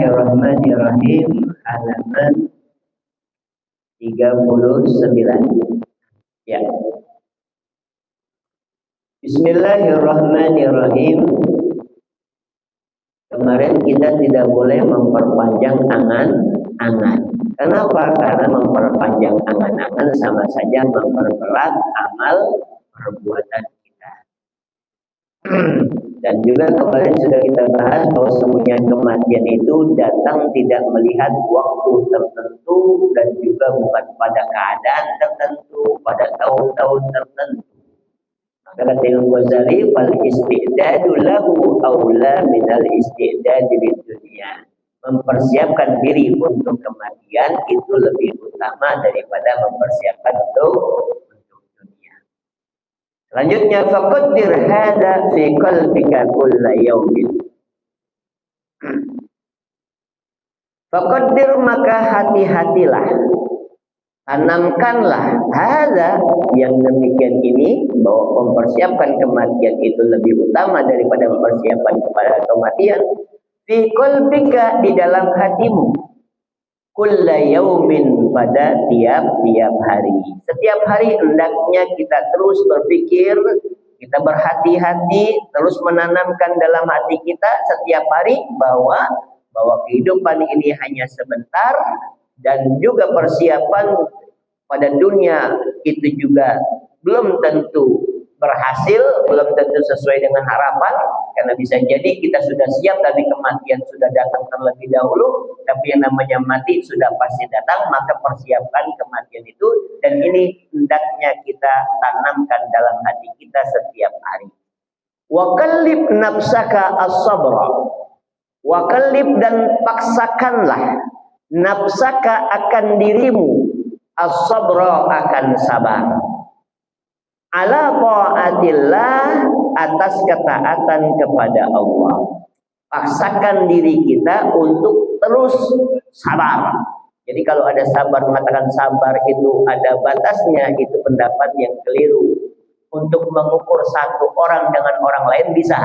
Bismillahirrahmanirrahim. Halaman 39. Ya. Bismillahirrahmanirrahim. Kemarin kita tidak boleh memperpanjang angan-angan. Kenapa? Karena memperpanjang angan-angan sama saja memperberat amal perbuatan kita. Dan juga kemarin sudah kita bahas bahwa semuanya kematian itu datang tidak melihat waktu tertentu dan juga bukan pada keadaan tertentu, pada tahun-tahun tertentu. Maka kata Imam Ghazali, fal istidadu lahu aula minal istidadi lid dunya. Mempersiapkan diri untuk kematian itu lebih utama daripada mempersiapkan untuk dunia. Selanjutnya, faqaddir hadza fi qalbika kulla yaumin. Faqaddir, maka hati-hatilah, tanamkanlah hadza, yang demikian ini, bahwa mempersiapkan kematian itu lebih utama daripada mempersiapkan kepada kematian. Fi qalbika, di dalam hatimu, kulla yaumin, pada tiap-tiap hari. Setiap hari hendaknya kita terus berpikir, kita berhati-hati, terus menanamkan dalam hati kita setiap hari bahwa kehidupan ini hanya sebentar, dan juga persiapan pada dunia itu juga belum tentu berhasil, belum tentu sesuai dengan harapan, karena bisa jadi kita sudah siap tapi kematian sudah datang terlebih dahulu. Tapi yang namanya mati sudah pasti datang, maka persiapkan kematian itu, dan ini hendaknya kita tanamkan dalam hati kita setiap hari. Wa qallib nafsaka as-sabra, wa qallib, dan paksakanlah nafsaka, akan dirimu, as-sabra, akan sabar, ala ta'atillah, atas ketaatan kepada Allah. Paksakan diri kita untuk terus sabar. Jadi kalau ada sabar, mengatakan sabar itu ada batasnya, itu pendapat yang keliru. Untuk mengukur satu orang dengan orang lain bisa,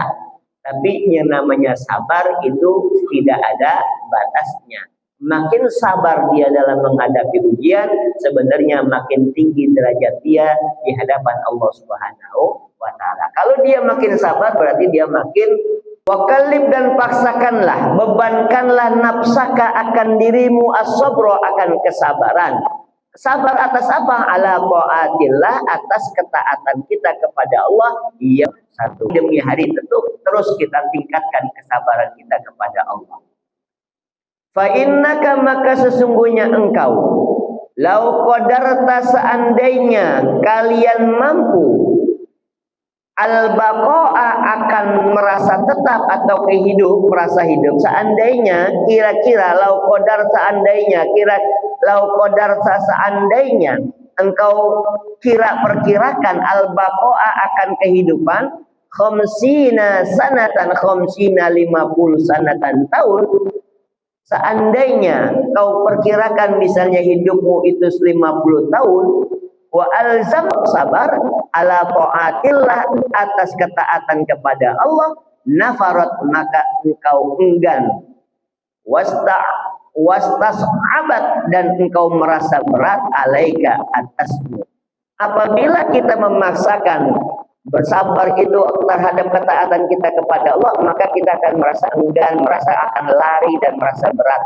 tapi yang namanya sabar itu tidak ada batasnya. Makin sabar dia dalam menghadapi ujian, sebenarnya makin tinggi derajat dia di hadapan Allah Subhanahu wa Ta'ala. Kalau dia makin sabar, berarti dia makin wakalib, dan paksakanlah, bebankanlah nafsaka, akan dirimu, as-sabra, akan kesabaran. Sabar atas apa? Ala ta'atillah, atas ketaatan kita kepada Allah. Iya, satu demi hari tentu terus kita tingkatkan kesabaran kita kepada Allah. Fa innaka, maka sesungguhnya engkau, lau qadarta, seandainya kalian mampu, al-baqa'a, akan merasa tetap atau merasa hidup, seandainya, kira-kira, lau qadarta, seandainya engkau perkirakan al-baqa'a, akan kehidupan, khamsina sanatan, 50 sanatan, tahun. Seandainya kau perkirakan misalnya hidupmu itu 50 tahun, wa alzam, sabar, ala ta'atillah, atas ketaatan kepada Allah, nafarat, maka engkau enggan, wastas'abat, dan engkau merasa berat, alaika, atasmu. Apabila kita memaksakan bersabar itu terhadap ketaatan kita kepada Allah, maka kita akan merasa enggan, merasa akan lari, dan merasa berat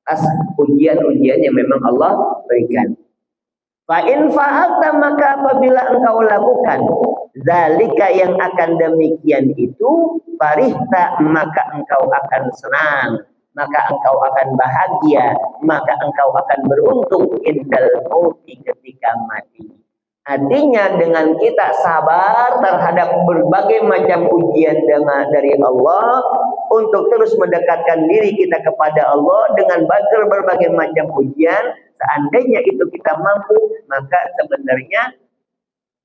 atas ujian-ujian yang memang Allah berikan. Fa in fa'alta, maka apabila engkau lakukan zalika, yang akan demikian itu, farihta, maka engkau akan senang, maka engkau akan bahagia, maka engkau akan beruntung, indal mauti, ketika mati. Artinya dengan kita sabar terhadap berbagai macam ujian dari Allah, untuk terus mendekatkan diri kita kepada Allah dengan berbagai macam ujian, seandainya itu kita mampu, maka sebenarnya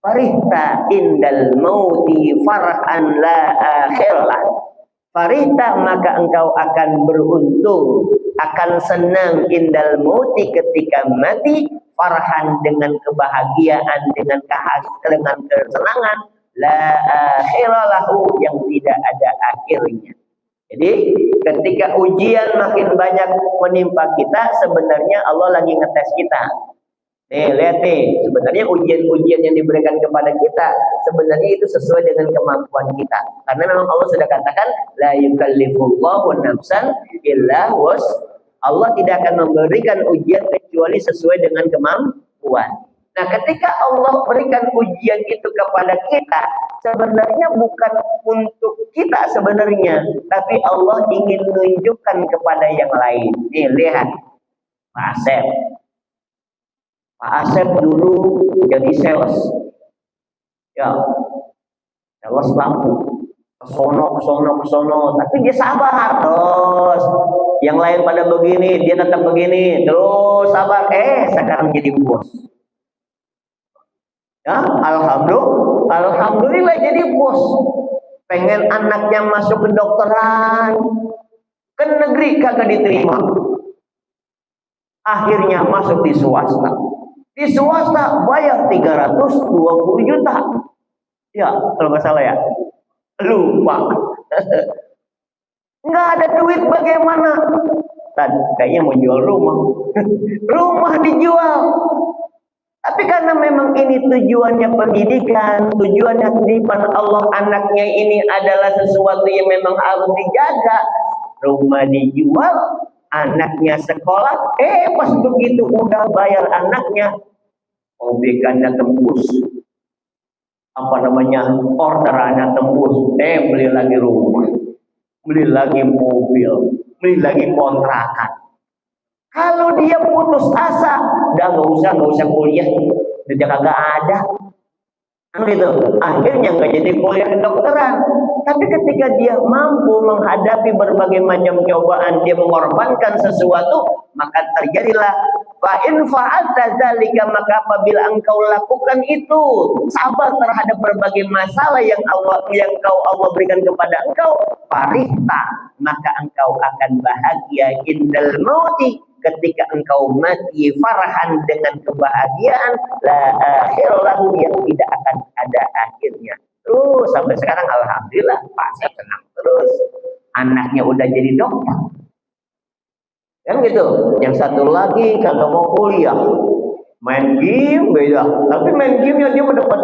farihta indal mauti farhan la akhirlah. Farihta, maka engkau akan beruntung, akan senang, indal mauti, ketika mati, farhan, dengan kebahagiaan, dengan kesenangan, la akhiralahu, yang tidak ada akhirnya. Jadi ketika ujian makin banyak menimpa kita, sebenarnya Allah lagi ngetes kita. Nih, lihat nih, sebenarnya ujian-ujian yang diberikan kepada kita, sebenarnya itu sesuai dengan kemampuan kita. Karena memang Allah sudah katakan, la yukallifullahu nafsan illa wus. Allah tidak akan memberikan ujian kecuali sesuai dengan kemampuan. Nah, ketika Allah berikan ujian itu kepada kita, sebenarnya bukan untuk kita sebenarnya, tapi Allah ingin menunjukkan kepada yang lain. Nih, lihat. Pak Asep. Pak Asep dulu jadi sales. Ya, sales lampu. Kesono. Tapi dia sabar terus. Yang lain pada begini, dia tetap begini. Terus sabar. Sekarang jadi bos. Ya, alhamdulillah jadi bos. Pengen anaknya masuk ke dokteran, ke negeri kagak diterima. Akhirnya masuk di swasta. Di swasta bayar 320 juta. Ya, kalau nggak salah ya. Lupa. Nggak ada duit bagaimana? Tadi kayaknya mau jual rumah. Rumah dijual. Tapi karena memang ini tujuannya pendidikan, tujuannya titipan Allah, anaknya ini adalah sesuatu yang memang harus dijaga. Rumah dijual, anaknya sekolah, pas begitu udah bayar anaknya, OBK-nya tembus. Orderannya tembus. Beli lagi rumah, beli lagi mobil, beli lagi kontrakan. Kalau dia putus asa, udah nggak usah kuliah, udah kagak ada, gitu. Akhirnya nggak jadi kuliah kedokteran. Tapi ketika dia mampu menghadapi berbagai macam cobaan, dia mengorbankan sesuatu, maka terjadilah fa'in fa'alta zalika, maka apabila engkau lakukan itu, sabar terhadap berbagai masalah yang Allah berikan kepada engkau, farihta, maka engkau akan bahagia indal mauti, ketika engkau mati, farhan dengan kebahagiaan, la akhiralahu, yang tidak akan ada akhirnya. Terus sampai sekarang alhamdulillah Pak saya senang terus, anaknya udah jadi dokter. Kan gitu. Yang satu lagi kagak mau kuliah, main game beda. Tapi main gamenya dia mendapat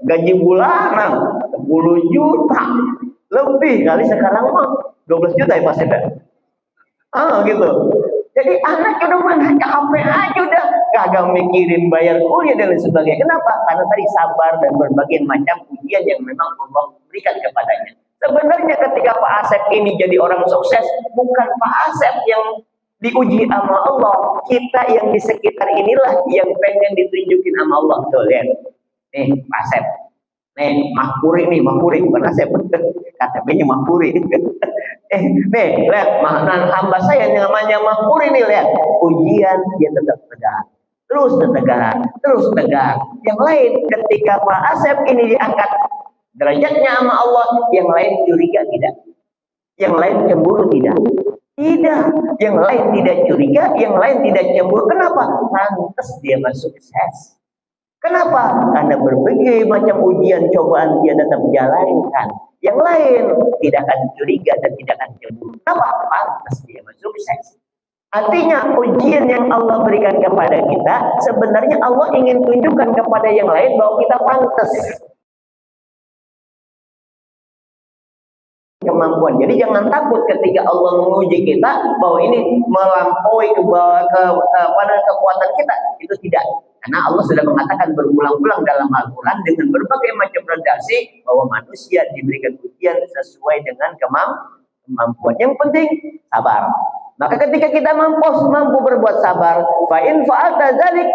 gaji bulanan 10 juta lebih kali sekarang mah 12 juta ya pasti kan. Gitu. Jadi anak udah main HP aja udah kagak mikirin bayar kuliah dan lain sebagainya. Kenapa? Karena tadi sabar dan berbagai macam ujian yang memang Allah berikan kepadanya. Sebenarnya ketika Pak Asep ini jadi orang sukses, bukan Pak Asep yang diuji sama Allah, kita yang di sekitar inilah yang pengen ditunjukin sama Allah. Tuh lihat, nih Pak Asep, nih Mahpuri, bukan Asep, KTP-nya Mahpuri. Nih lihat, hamba saya yang namanya Mahpuri nih, lihat ujian dia tetap tegar, terus tegar. Yang lain ketika Pak Asep ini diangkat derajatnya sama Allah, yang lain curiga tidak, yang lain cemburu tidak. Tidak, yang lain tidak curiga, yang lain tidak cemburu. Kenapa? Pantas dia sukses. Kenapa? Karena berbagai macam ujian cobaan dia tetap jalankan. Yang lain tidak akan curiga dan tidak akan cemburu. Kenapa? Pantas dia sukses. Artinya ujian yang Allah berikan kepada kita, sebenarnya Allah ingin tunjukkan kepada yang lain bahwa kita pantas. Kemampuan. Jadi jangan takut ketika Allah menguji kita bahwa ini melampaui pada kekuatan kita. Itu tidak. Karena Allah sudah mengatakan berulang-ulang dalam Al-Quran dengan berbagai macam redaksi bahwa manusia diberikan ujian sesuai dengan kemampuan. Yang penting sabar. Maka ketika kita mampu berbuat sabar, fa in fa'alta dzalik,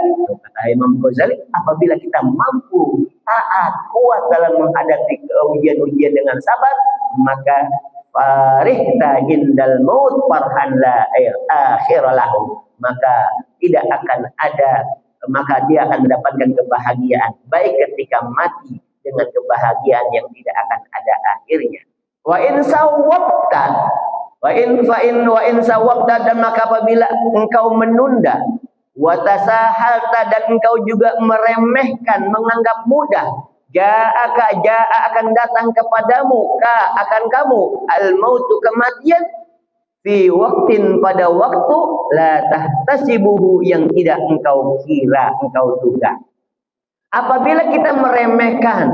kata Imam Ghazali, apabila kita mampu taat, kuat dalam menghadapi ujian-ujian dengan sabar, maka farihta indal maut farhan la akhiralahu, maka tidak akan ada, maka dia akan mendapatkan kebahagiaan baik ketika mati dengan kebahagiaan yang tidak akan ada akhirnya. Wa in sawwabta wa in sawwabta, dan maka apabila engkau menunda, wa tasahalta, dan engkau juga meremehkan, menganggap mudah, Jaa akan datang kepadamu, akan kamu al-mautu kematian fi waktin pada waktu la tahtasibuhu yang tidak engkau kira, engkau duga. Apabila kita meremehkan,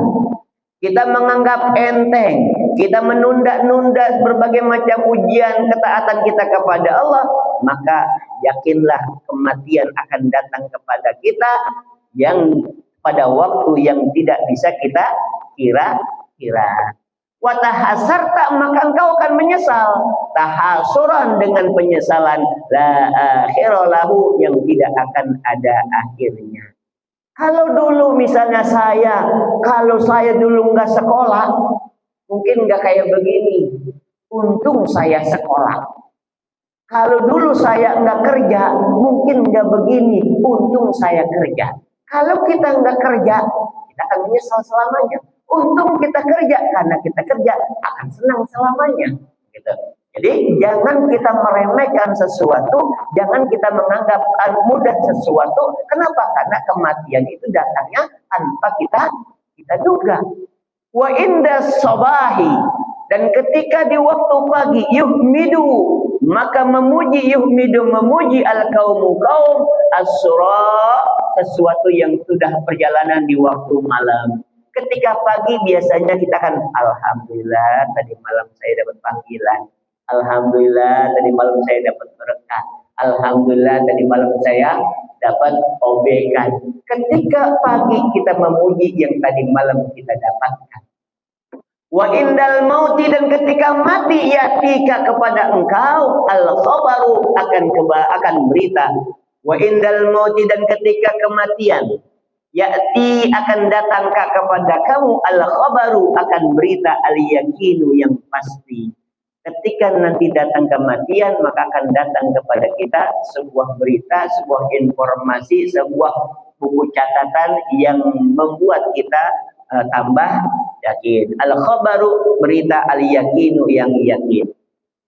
kita menganggap enteng, kita menunda-nunda berbagai macam ujian ketaatan kita kepada Allah, maka yakinlah kematian akan datang kepada kita yang pada waktu yang tidak bisa kita kira-kira. Wa tahasarta, maka engkau akan menyesal. Tahasuran, dengan penyesalan la akhiralahu, yang tidak akan ada akhirnya. Kalau dulu misalnya kalau saya dulu nggak sekolah, mungkin nggak kayak begini. Untung saya sekolah. Kalau dulu saya nggak kerja, mungkin nggak begini. Untung saya kerja. Kalau kita nggak kerja, kita akan menyesal selamanya. Untung kita kerja, karena kita kerja akan senang selamanya. Gitu. Jadi jangan kita meremehkan sesuatu, jangan kita menganggap mudah sesuatu. Kenapa? Karena kematian itu datangnya tanpa kita duga. Wa inda sabahi, dan ketika di waktu pagi, yuhmidu, maka memuji al kaumu kaum as-sura, sesuatu yang sudah perjalanan di waktu malam. Ketika pagi biasanya kita akan alhamdulillah tadi malam saya dapat panggilan, alhamdulillah tadi malam saya dapat berkah, alhamdulillah tadi malam saya dapat obekan. Ketika pagi kita memuji yang tadi malam kita dapatkan. Wa indal mauti, dan ketika mati yatika kepada engkau al-khabaru, akan berita. Wa indal mauti, dan ketika kematian ya'ti, akan datang kepada kamu al-khabaru, akan berita al-yakinu, yang pasti. Ketika nanti datang kematian, maka akan datang kepada kita sebuah berita, sebuah informasi, sebuah buku catatan yang membuat kita tambah yakin. Al-khabaru, berita, al-yakinu, yang yakin.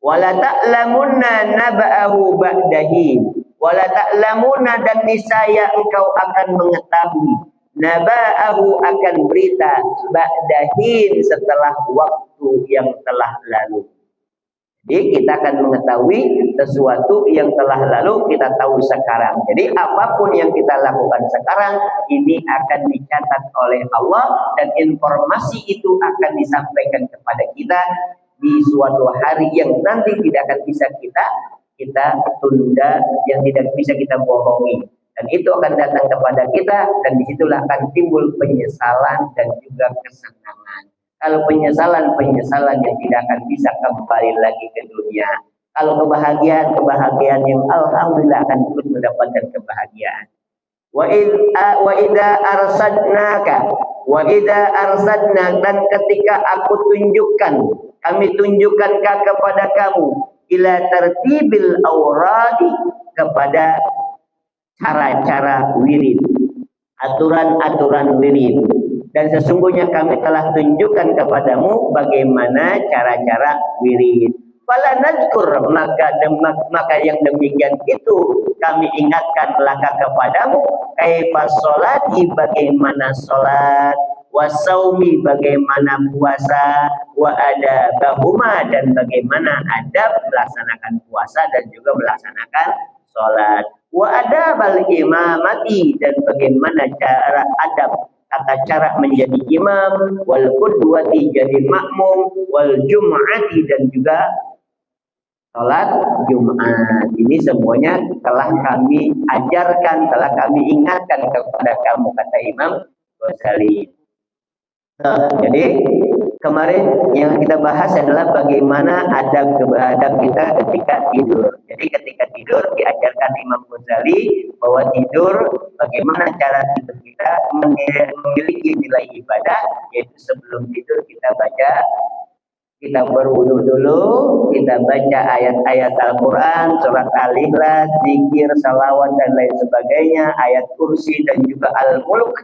Wala ta'lamunna naba'ahu ba'dahin. Wala ta'lamuna, dan niscaya engkau akan mengetahui, naba'ahu, akan berita, ba'dahin, setelah waktu yang telah lalu. Jadi kita akan mengetahui sesuatu yang telah lalu, kita tahu sekarang. Jadi apapun yang kita lakukan sekarang, ini akan dicatat oleh Allah, dan informasi itu akan disampaikan kepada kita di suatu hari yang nanti tidak akan bisa kita tunda, yang tidak bisa kita bohongi. Dan itu akan datang kepada kita, dan disitulah akan timbul penyesalan dan juga kesenangan. Kalau penyesalan yang tidak akan bisa kembali lagi ke dunia. Kalau kebahagiaan yang alhamdulillah akan terus mendapatkan kebahagiaan. Wa idza arsadna, dan ketika kami tunjukkan kepada kamu, ila tartibil awradi, kepada cara-cara wirid, aturan-aturan wirid. Dan sesungguhnya kami telah tunjukkan kepadamu bagaimana cara-cara wirid. Fala nazkur, maka yang demikian itu kami ingatkan laka kepadamu, kaifa sholati, bagaimana sholat, wasaumi, bagaimana puasa, wa adabahuma, dan bagaimana adab melaksanakan puasa dan juga melaksanakan sholat, wa adabal imamati, dan bagaimana cara adab, tata cara menjadi imam, wal qudwati, jadi makmum, wal jum'ati, dan juga salat Jumat. Ini semuanya telah kami ajarkan, telah kami ingatkan kepada kamu, kata Imam Ghazali. Jadi kemarin yang kita bahas adalah bagaimana adab kita ketika tidur. Jadi ketika tidur diajarkan Imam Ghazali bahwa tidur, bagaimana cara tidur kita memiliki nilai ibadah, yaitu sebelum tidur kita berwudu dulu, kita baca ayat-ayat Al-Quran, surat Al-Ikhlas, zikir, salawat, dan lain sebagainya, ayat kursi, dan juga Al-Mulk,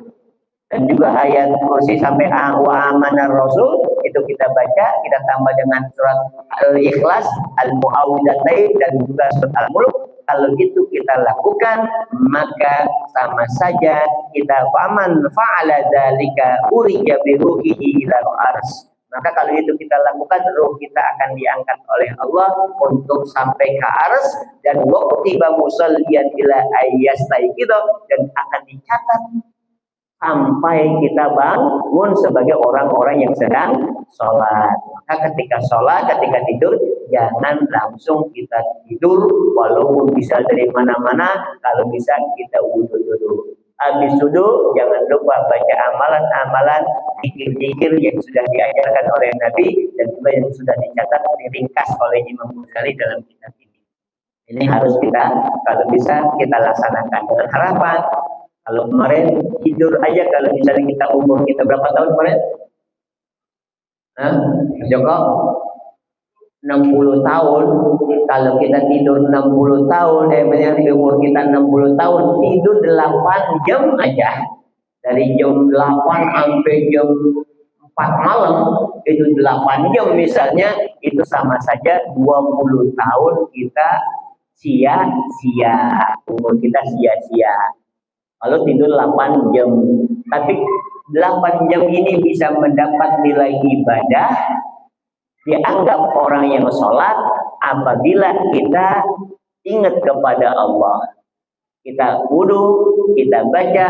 dan juga ayat kursi sampai wa amanar rasul, itu kita baca, kita tambah dengan surat Al-Ikhlas, Al-Mu'awwidatain, dan juga surat Al-Mulk, Kalau itu kita lakukan, maka sama saja kita faman fa'ala dzalika urija bi ruhihi ila ars. Maka kalau itu kita lakukan, ruh kita akan diangkat oleh Allah untuk sampai ke ars, dan waqtiba musalliyan ila ayyastaiqidha, dan akan dicatat sampai kita bangun sebagai orang-orang yang sedang sholat. Maka ketika sholat, ketika tidur, jangan langsung kita tidur, walaupun bisa dari mana-mana. Kalau bisa kita wudhu dulu. Habis wudhu, jangan lupa baca amalan-amalan zikir-zikir yang sudah diajarkan oleh Nabi dan juga yang sudah dicatat, diringkas oleh Imam Ghazali dalam kitab ini. Ini harus kita, kalau bisa kita laksanakan dengan harapan. Kalau kemarin tidur aja, kalau misalnya kita umur kita berapa tahun kemarin? Joko 60 tahun. Kalau kita tidur 60 tahun, di umur kita 60 tahun, tidur 8 jam aja. Dari jam 8 sampai jam 4 malam, itu 8 jam misalnya, itu sama saja 20 tahun kita sia-sia. Umur kita sia-sia. Kalau tidur 8 jam. Tapi 8 jam ini bisa mendapat nilai ibadah, dianggap orang yang sholat apabila kita ingat kepada Allah. Kita wudhu, kita baca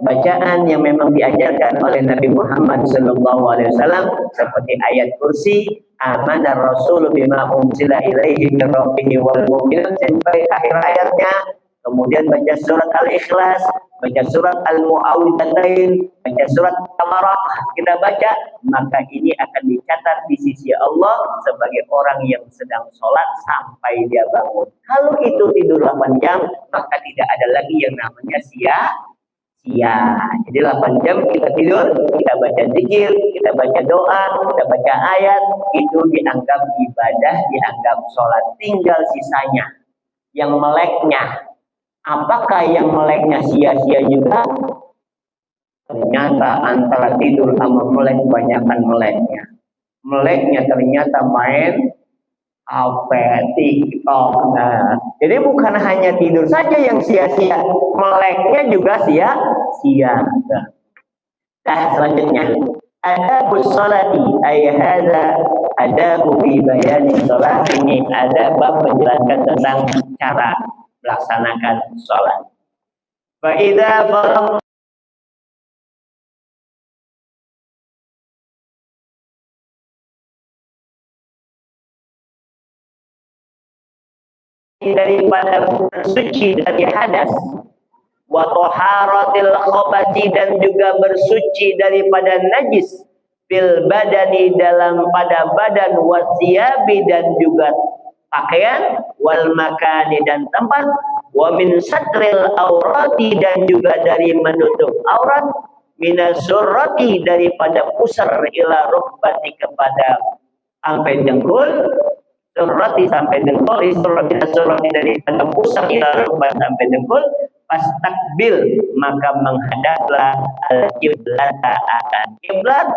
bacaan yang memang diajarkan oleh Nabi Muhammad SAW, seperti ayat kursi, amanar rasul bima unzila ilaihi min rabbih wal mu'minun, sampai akhir ayatnya. Kemudian baca surat Al-Ikhlas, baca surat Al-Mu'awwidzatain, baca surat Tabarak, kita baca, maka ini akan dicatat di sisi Allah sebagai orang yang sedang sholat sampai dia bangun. Kalau itu tidur 8 jam, maka tidak ada lagi yang namanya sia-sia. Jadi 8 jam kita tidur, kita baca zikir, kita baca doa, kita baca ayat, itu dianggap ibadah, dianggap sholat. Tinggal sisanya, yang meleknya. Apakah yang meleknya sia-sia juga? Ternyata antara tidur sama melek, kebanyakan meleknya. Meleknya ternyata main HP, TikTok. Nah, jadi bukan hanya tidur saja yang sia-sia, meleknya juga sia-sia. Nah, selanjutnya, adabus sholati, ay hadza adabu fi bayani sholat. Ini ada bab menjelaskan tentang cara melaksanakan sholat. Fa idza faragh daripada bersuci dari hadas, wa taharatil khabati, dan juga bersuci daripada najis, fil badani, dalam pada badan, wasiyabi, dan juga pakaian, wal makani, dan tempat, wa min satril aurati, dan juga dari menutup aurat, minasurrati, daripada pusar, ila rukbati, kepada sampai dengkul, surrati sampai dengkul, surrati daripada pusar ila rukbati sampai dengkul, pastakbil, maka menghadaplah al-qiblata, akan kiblat,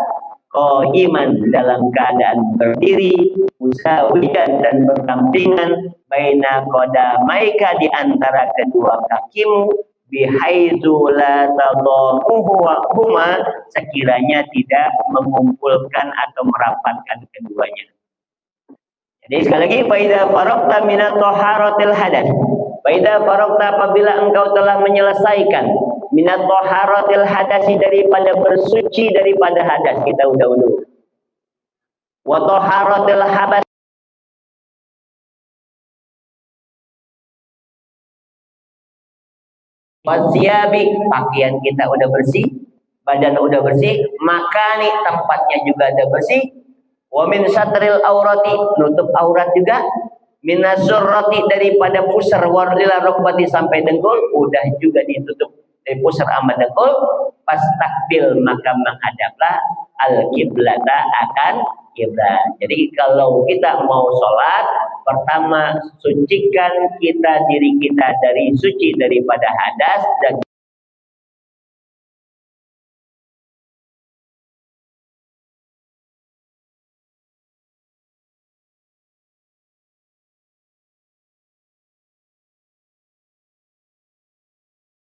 iman, dalam keadaan berdiri, musawiyan, dan berdampingan, baina qadamaika, di antara kedua kakimu, bihaitsu la tadamuhuma, sekiranya tidak mengumpulkan atau merapatkan keduanya. Jadi sekali lagi, faida faraqta minat taharatil hadas, faida faraqta, apabila engkau telah menyelesaikan minat taharatil hadasi, daripada bersuci daripada hadas, kita udah wa taharatil habas, wasiyabi, pakaian kita udah bersih, badan udah bersih, makani, tempatnya juga udah bersih, wa min satril aurati, nutup aurat juga, minasurrati, daripada pusar, warila rukbati, sampai dengkul, udah juga ditutup dari pusar sama dengkul, pastakbil, maka menghadaplah al-qiblata, akan kiblat. Jadi kalau kita mau sholat, pertama sucikan kita diri kita dari suci daripada hadas, dan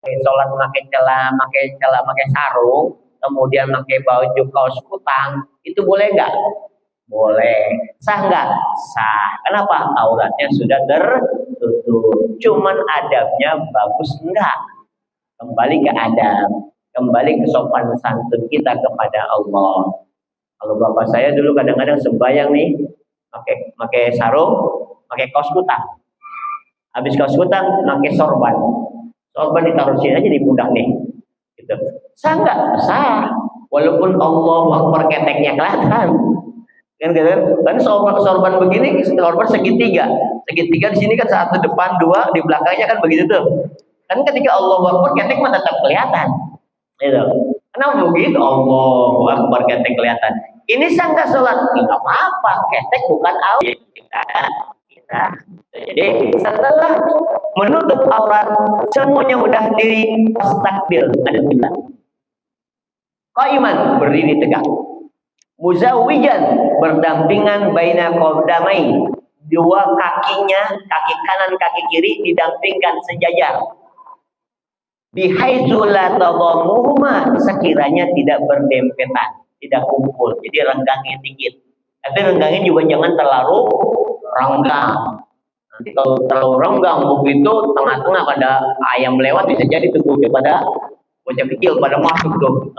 sholat pakai sarung, kemudian pakai baju kaos kutang, itu boleh nggak? Boleh. Sah nggak? Sah. Kenapa? Auratnya sudah tertutup. Cuman adabnya bagus enggak? Kembali ke adab, kembali ke sopan santun kita kepada Allah. Kalau bapak saya dulu kadang-kadang sembahyang nih, pakai sarung, pakai kaos kutang. Habis kaos kutang, pakai sorban. Sorban ditaruh sini aja di pundak nih. Gitu. Sah nggak? Sah. Walaupun Allah Akbar keteknya kelihatan. Kan sorban begini, sorban segitiga. Segitiga di sini kan satu depan, dua di belakangnya kan begitu tuh. Kan ketika Allah Akbar ketek mah tetap kelihatan. Gitu. Kenapa begitu? Allah Akbar ketek kelihatan. Ini sah nggak sholat? Nggak apa-apa. Ketek bukan aurat. Jadi setelah menutup aurat semuanya udah diri pas takbir ada bilang qaiman berdiri tegak, muzawijan berdampingan baina qadamai, dua kakinya, kaki kanan kaki kiri didampingkan sejajar, bihaitsu la tadammuhuma, sekiranya tidak berdempetan, tidak kumpul, jadi renggangnya dikit, tapi renggangnya juga jangan terlalu renggang. Nanti kalau terlalu renggang begitu tengah-tengah pada ayam lewat bisa jadi tuh pada bocah kecil pada masuk tuh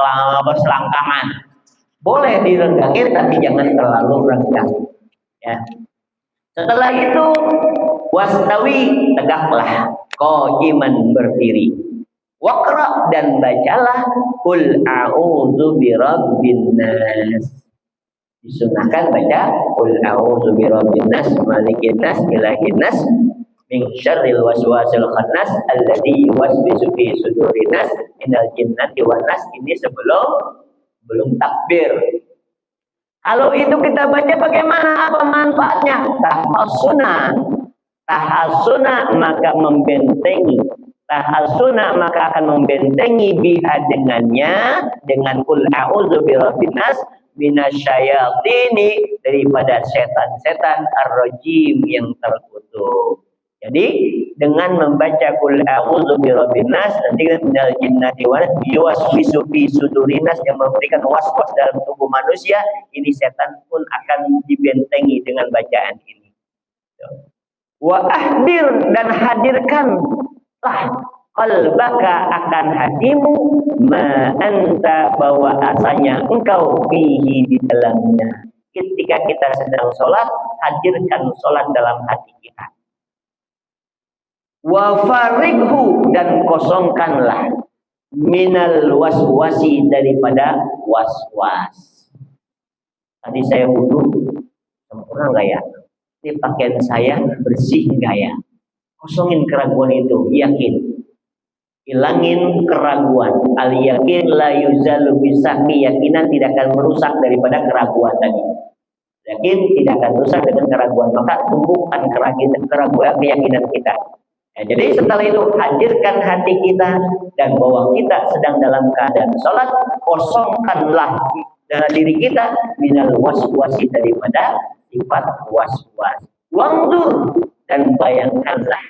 selangkangan. Boleh direnggangin tapi jangan terlalu renggang. Ya. Setelah itu wastawi, tegaklah, qaiman berdiri. Waqra, dan bacalah qul a'udzu birabbin nas. Disunahkan baca qul a'udzu birabbin nas, malikin nas, ilahin nas, min syarril waswasil khannas alladzi yuwaswisu fi sudurin nas minal jinnati wan nas. Ini belum takbir. Kalau itu kita baca bagaimana? Apa manfaatnya? Tahasuna maka membentengi. Tahasuna maka akan membentengi biha dengannya, dengan qul a'udzu birabbin nas minasyayatini, daripada setan-setan ar-rajim yang terkutuk. Jadi dengan membaca qul a'udzu birabbin nas, nanti minal jinnati wan yuwaswisu fi sudurin nas, yang memberikan waswas dalam tubuh manusia, ini setan pun akan dibentengi dengan bacaan ini. Wa ahdir, dan hadirkanlah qalbaka, akan hatimu, ma anta, bahwa asanya engkau fihi, di dalamnya. Ketika kita sedang sholat, hadirkan sholat dalam hati kita. Wa farighu, dan kosongkanlah, minal waswasi, daripada waswas. Tadi saya wudu sempurna nggak ya? Ini pakaian saya bersih nggak ya? Kosongin keraguan itu, yakin. Hilangin keraguan. Al yakin la yuzalu bisaki, keyakinan tidak akan merusak daripada keraguan tadi. Yakin tidak akan rusak dengan keraguan, maka tumbuhkan keyakinan kita. Ya, jadi setelah itu hadirkan hati kita, dan bahwa kita sedang dalam keadaan sholat, kosongkanlah diri kita minal waswasi, daripada sifat waswas. Wangdur, dan bayangkanlah,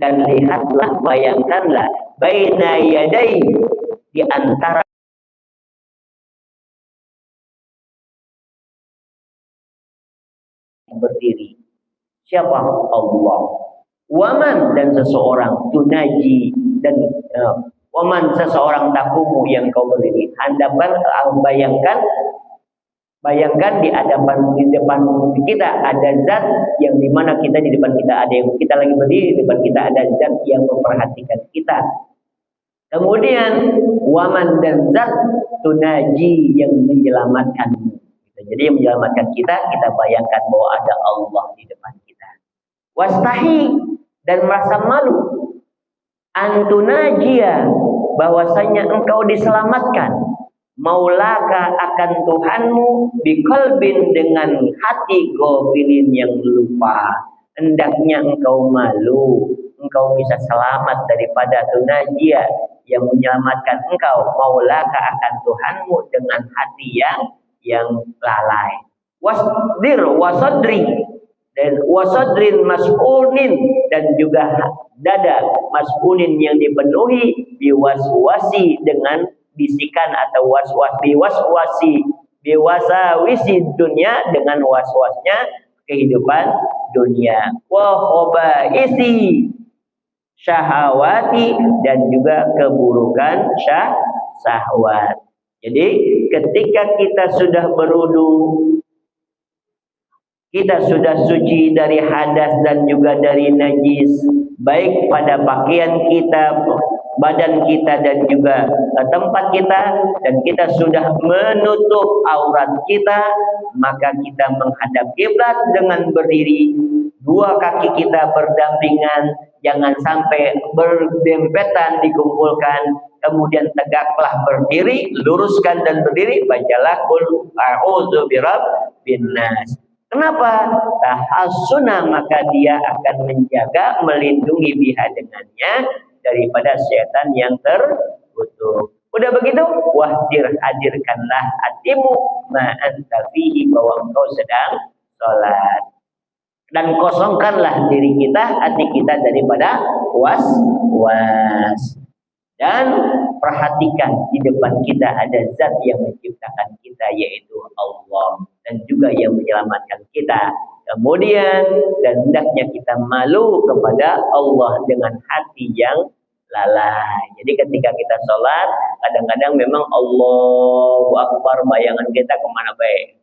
dan lihatlah, bayangkanlah, baina yadai, di antara berdiri. Siapa? Allah. Waman, dan seseorang, tunaji, dan waman, seseorang takumu, yang kau berdiri. Bayangkan di depan kita ada zat yang dimana kita di depan kita ada yang kita lagi berdiri, di depan kita ada zat yang memperhatikan kita. Kemudian waman, dan zat tunaji, yang menyelamatkanmu. Jadi yang menyelamatkan kita bayangkan bahwa ada Allah di depan kita. Wastahi, dan merasa malu, antunajia, bahwasanya engkau diselamatkan, maulaka, akan Tuhanmu, biqalbin, dengan hati ghafilin, yang lupa. Hendaknya engkau malu, engkau bisa selamat daripada tunajia, yang menyelamatkan engkau, maulaka, akan Tuhanmu, dengan hati yang lalai. Wasdir wasadri, dan wasadrin mas'unin, dan juga dada mas'unin yang dipenuhi biwaswasi, dengan bisikan atau waswas, biwasawisi dunia, dengan waswasnya kehidupan dunia, wa khabaisi syahawati, dan juga keburukan syahwat. Jadi ketika kita sudah berwudu, kita sudah suci dari hadas dan juga dari najis, baik pada pakaian kita, badan kita, dan juga tempat kita, dan kita sudah menutup aurat kita, maka kita menghadap kiblat dengan berdiri, dua kaki kita berdampingan, jangan sampai berdempetan dikumpulkan, kemudian tegaklah berdiri, luruskan dan berdiri, bacalah qul a'udzu birabbin nas. Kenapa? Tahassuna, maka dia akan menjaga, melindungi biha dengannya daripada setan yang terkutuk. Udah begitu, hadirkanlah hatimu ma'anta fihi, bahwa engkau sedang sholat, dan kosongkanlah diri kita, hati kita, daripada was-was. Dan perhatikan di depan kita ada zat yang menciptakan kita, yaitu Allah, dan juga yang menyelamatkan kita. Kemudian, dan hendaknya kita malu kepada Allah dengan hati yang lalai. Jadi ketika kita sholat, kadang-kadang memang Allahu Akbar, bayangan kita kemana baik.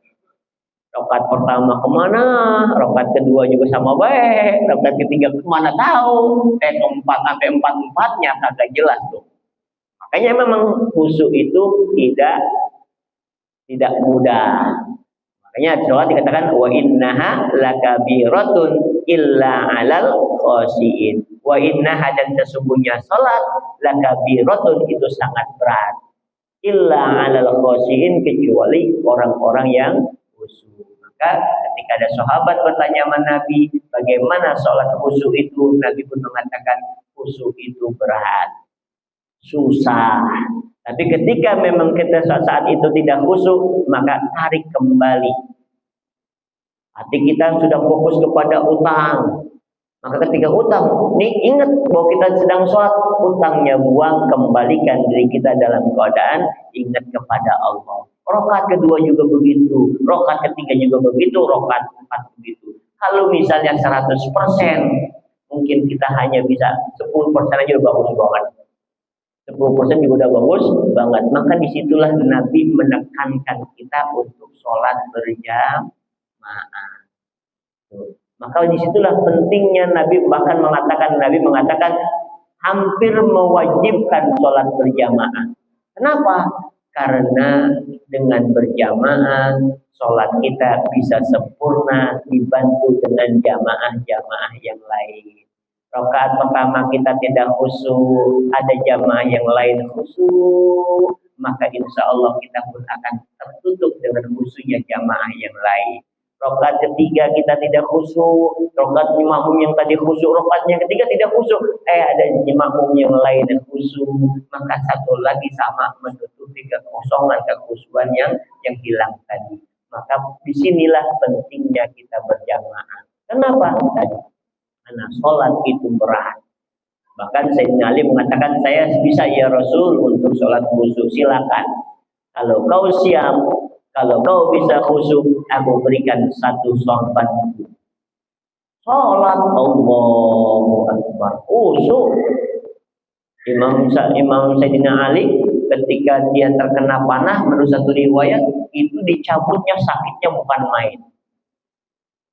Rakaat pertama kemana, rakaat kedua juga sama baik, rakaat ketiga kemana tahu, keempat sampai empat-empatnya kagak jelas tuh. Makanya memang khusyuk itu tidak mudah. Makanya sholat dikatakan wa innaha lakabiratun illa 'alal khashiin. Wa innaha, dan sesungguhnya sholat, lakabiratun, itu sangat berat. Illa 'alal khashiin, kecuali orang-orang yang khusyuk. Maka ketika ada sahabat bertanya sama Nabi, bagaimana sholat khusyuk itu? Nabi pun mengatakan khusyuk itu berat, susah. Tapi ketika memang kita saat itu tidak khusyuk, maka tarik kembali. Hati kita sudah fokus kepada utang. Maka ketika utang, ini ingat bahwa kita sedang sholat, utangnya buang, kembalikan diri kita dalam keadaan ingat kepada Allah. Rakaat kedua juga begitu, rakaat ketiga juga begitu, rakaat keempat begitu. Kalau misalnya 100%, mungkin kita hanya bisa 10% aja udah bagus banget. 10% juga udah bagus banget. Maka disitulah Nabi menekankan kita untuk sholat berjamaah. Maka disitulah pentingnya Nabi mengatakan hampir mewajibkan sholat berjamaah. Kenapa? Karena dengan berjamaah sholat kita bisa sempurna, dibantu dengan jamaah-jamaah yang lain. Rakaat pertama kita tidak khusyuk, ada jamaah yang lain khusyuk, maka insya Allah kita pun akan tertutup dengan khusyuknya jamaah yang lain. Rakaat ketiga kita tidak khusyuk, rakaat makmum yang tadi khusyuk, rakaat yang ketiga tidak khusyuk, ada makmum yang lain yang khusyuk, maka satu lagi sama menutupi kekosongan, kekhusyuan yang hilang tadi. Maka disinilah pentingnya kita berjamaah. Kenapa? Karena sholat itu berat. Bahkan Sayyidina Ali mengatakan, saya bisa ya Rasul untuk sholat khusyuk, silakan. Kalau kau siap, kalau kau bisa khusyuk, aku berikan satu sorban. Sholat Allahu Akbar, khusyuk. Imam Sayyidina Ali ketika dia terkena panah, menurut satu riwayat, itu dicabutnya sakitnya bukan main.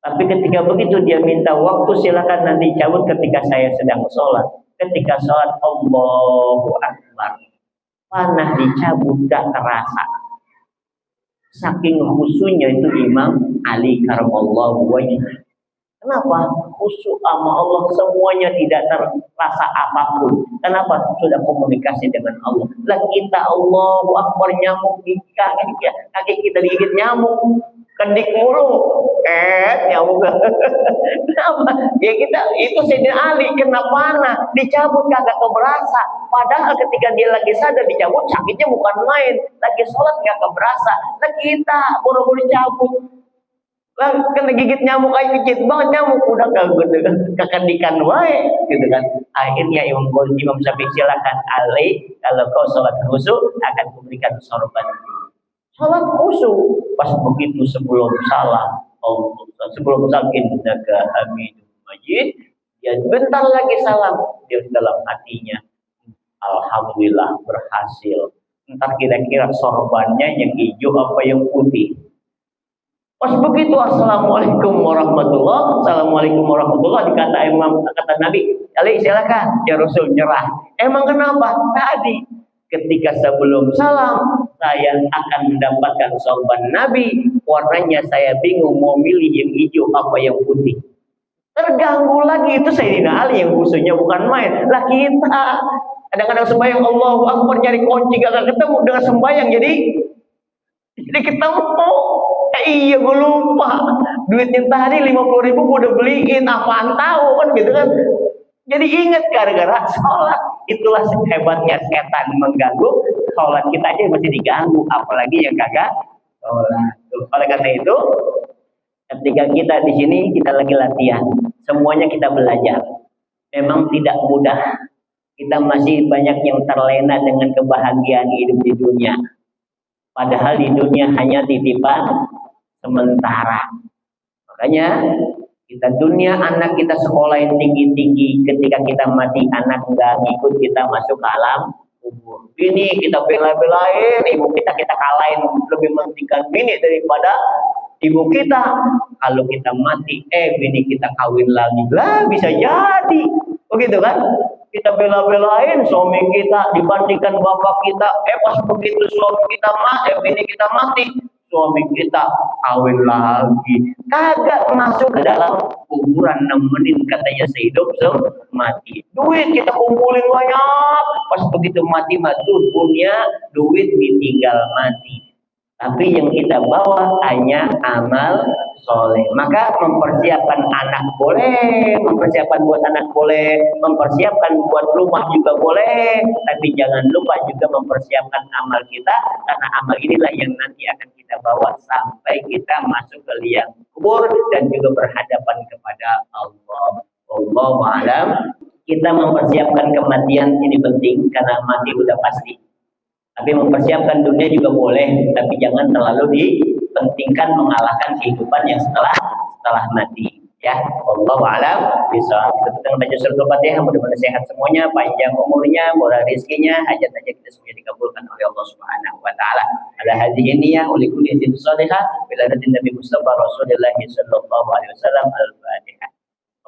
Tapi ketika begitu dia minta waktu, silakan nanti cabut ketika saya sedang sholat. Ketika sholat Allahu Akbar, panah dicabut gak terasa. Saking khusyuknya itu Imam Ali karamallahu wajhah. Kenapa? Khusyuk sama Allah, semuanya tidak terasa apapun. Kenapa? Sudah komunikasi dengan Allah. Lah kita Allahu Akbar, nyamuk di kaki kita digigit nyamuk, kendik mulu, nyamuk. Kenapa? Ya kita itu Sayyidina Ali kena panah, dicabut kagak keberasa. Padahal ketika dia lagi sadar dicabut, sakitnya bukan main. Lagi sholat gak keberasa. Nah kita buru-buru cabut. Lah kena gigit nyamuk aja kecil banget nyamuk udah kekendikan wae gitu kan. Akhirnya Imam Syafi'i silakan Ali kalau kau sholat khusyuk akan kuberikan sorban. Sholat khusyuk pas begitu sebelum salam sebelum sakin ke Hamidul Majid dia bentar lagi salam dia dalam hatinya alhamdulillah berhasil. Entar kira-kira sorbannya yang hijau apa yang putih. Pas begitu assalamualaikum warahmatullah kata Nabi Ali silakan ya Rasul nyerah. Emang kenapa? Tadi ketika sebelum salam saya akan mendapatkan sorban Nabi warnanya saya bingung mau milih yang hijau apa yang putih. Terganggu lagi itu Sayyidina Ali yang khususnya bukan main. Lah kita kadang-kadang sembahyang Allahu Akbar nyari kunci gak ketemu dengan sembahyang jadi ketemu. Iya gue lupa duitnya tadi 50.000 gue udah beliin apaan tahu kan gitu kan. Jadi ingat gara-gara sholat itulah hebatnya setan mengganggu sholat kita aja masih diganggu apalagi yang kagak sholat. Oleh karena itu ketika kita di sini kita lagi latihan semuanya kita belajar memang tidak mudah kita masih banyak yang terlena dengan kebahagiaan hidup di dunia padahal di dunia hanya titipan sementara. Makanya kita dunia anak kita sekolah yang tinggi-tinggi ketika kita mati anak nggak ngikut kita masuk ke alam kubur. Ini kita bela-belain ibu kita kalahin lebih mementingkan bini daripada ibu kita. Kalau kita mati bini kita kawin lagi lah bisa jadi begitu kan. Kita bela-belain suami kita dibandingkan bapak kita pas begitu suami kita bini kita mati suami kita kawin lagi kagak masuk ke dalam kuburan nemenin katanya sehidup semati duit kita kumpulin banyak pas begitu mati dunia duit ditinggal mati tapi yang kita bawa hanya amal soleh. Maka mempersiapkan anak boleh, mempersiapkan buat anak boleh, mempersiapkan buat rumah juga boleh, tapi jangan lupa juga mempersiapkan amal kita karena amal inilah yang nanti akan kita bawa sampai kita masuk ke liang kubur dan juga berhadapan kepada Allah. Wallahu a'lam. Kita mempersiapkan kematian ini penting karena mati udah pasti. Tapi mempersiapkan dunia juga boleh, tapi jangan terlalu dipentingkan mengalahkan kehidupan yang setelah mati. Ya, wallahu a'lam bishawab. Kita sedang baca surah Al-Fatihah, mudah-mudahan sehat semuanya, panjang umurnya, murah rezekinya, hajat-hajat kita semuanya dikabulkan oleh Allah Subhanahu wa taala. Ala hadhihi niyyah wa likulli hadiyatin shalihah bila hadatin Nabi Mustafa Rasulullah sallallahu alaihi wasallam. Al-Fatihah.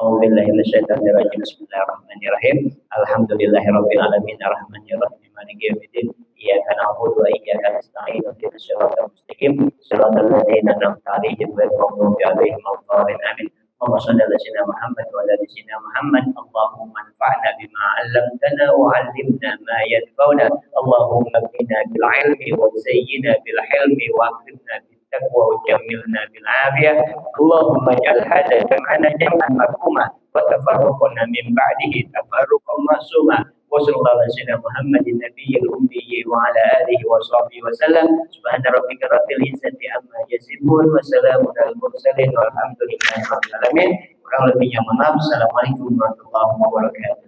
A'udzu billahi minasyaitonir rajim. Bismillahirrahmanirrahim. Alhamdulillahirabbil alamin arrahmanir rahim maliki yaumiddin. Iyyaka na'budu wa iyyaka nasta'in. Ihdinas siratal mustaqim. Shiratal ladzina an'amta 'alaihim ghairil maghdubi 'alaihim waladdallin. Amin. Allahumma shalli 'ala sayyidina Muhammad wa 'ala ali sayyidina Muhammad. Allahumma anfa'na bima 'allamtana wa 'allimna ma yanfa'una. Allahumma qina bil 'ilmi wa zayyina bil hilmi wa akrimna بالتقوى وجملنا بالعافية. اللهم اجعل هذا جمعنا جمعا مرحوما وتفرقنا من بعده تفرقا معصوما. وصلى الله على سيدنا محمد النبي الأمي وعلى آله وصحبه وسلم. سبحان ربك رب العزة عما يصفون وسلام على المرسلين والحمد لله رب العالمين. Kurang lebihnya mohon maaf. Assalamualaikum warahmatullahi wabarakatuh.